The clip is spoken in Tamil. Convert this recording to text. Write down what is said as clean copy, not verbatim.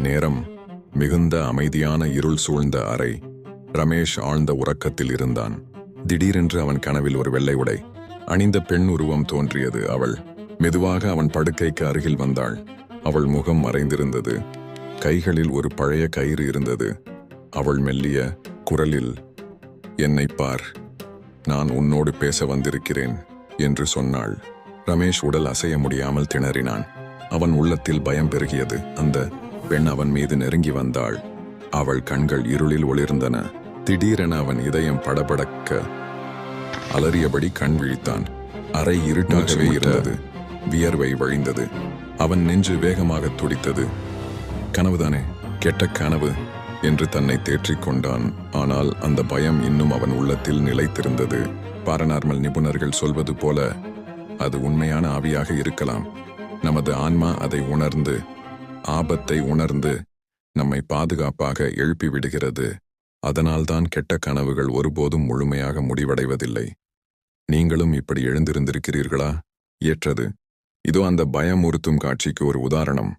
நேரம் மிகுந்த அமைதியான இருள் சூழ்ந்த அறை. ரமேஷ் ஆழ்ந்த உறக்கத்தில் இருந்தான். திடீரென்று அவன் கனவில் ஒரு வெள்ளை உடை அணிந்த பெண் உருவம் தோன்றியது. அவள் மெதுவாக அவன் படுக்கைக்கு அருகில் வந்தாள். அவள் முகம் மறைந்திருந்தது. கைகளில் ஒரு பழைய கயிறு இருந்தது. அவள் மெல்லிய குரலில், "என்னை பார், நான் உன்னோடு பேச வந்திருக்கிறேன்" என்று சொன்னாள். ரமேஷ் உடல் அசைய முடியாமல் திணறினான். அவன் உள்ளத்தில் பயம் பெருகியது. அந்த பெண் அவன் மீது நெருங்கி வந்தாள். அவள் கண்கள் இருளில் ஒளிர்ந்தன. திடீரென அவன் இதயம் படபடக்க அலறியபடி கண் விழித்தான். அறை இருட்டாகவே இருந்தது. வியர்வை வழிந்தது. அவன் நெஞ்சு வேகமாக துடித்தது. கனவுதானே, கெட்ட கனவு என்று தன்னை தேற்றிக் கொண்டான். ஆனால் அந்த பயம் இன்னும் அவன் உள்ளத்தில் நிலைத்திருந்தது. பாரநார்மல் நிபுணர்கள் சொல்வது போல அது உண்மையான ஆவியாக இருக்கலாம். நமது ஆன்மா அதை உணர்ந்து, ஆபத்தை உணர்ந்து நம்மை பாதுகாப்பாக எழுப்பி விடுகிறது. அதனால்தான் கெட்ட கனவுகள் ஒருபோதும் முழுமையாக முடிவடைவதில்லை. நீங்களும் இப்படி எழுந்திருந்திருக்கிறீர்களா? ஏற்றது. இதோ அந்த பயமுறுத்தும் காட்சிக்கு ஒரு உதாரணம்.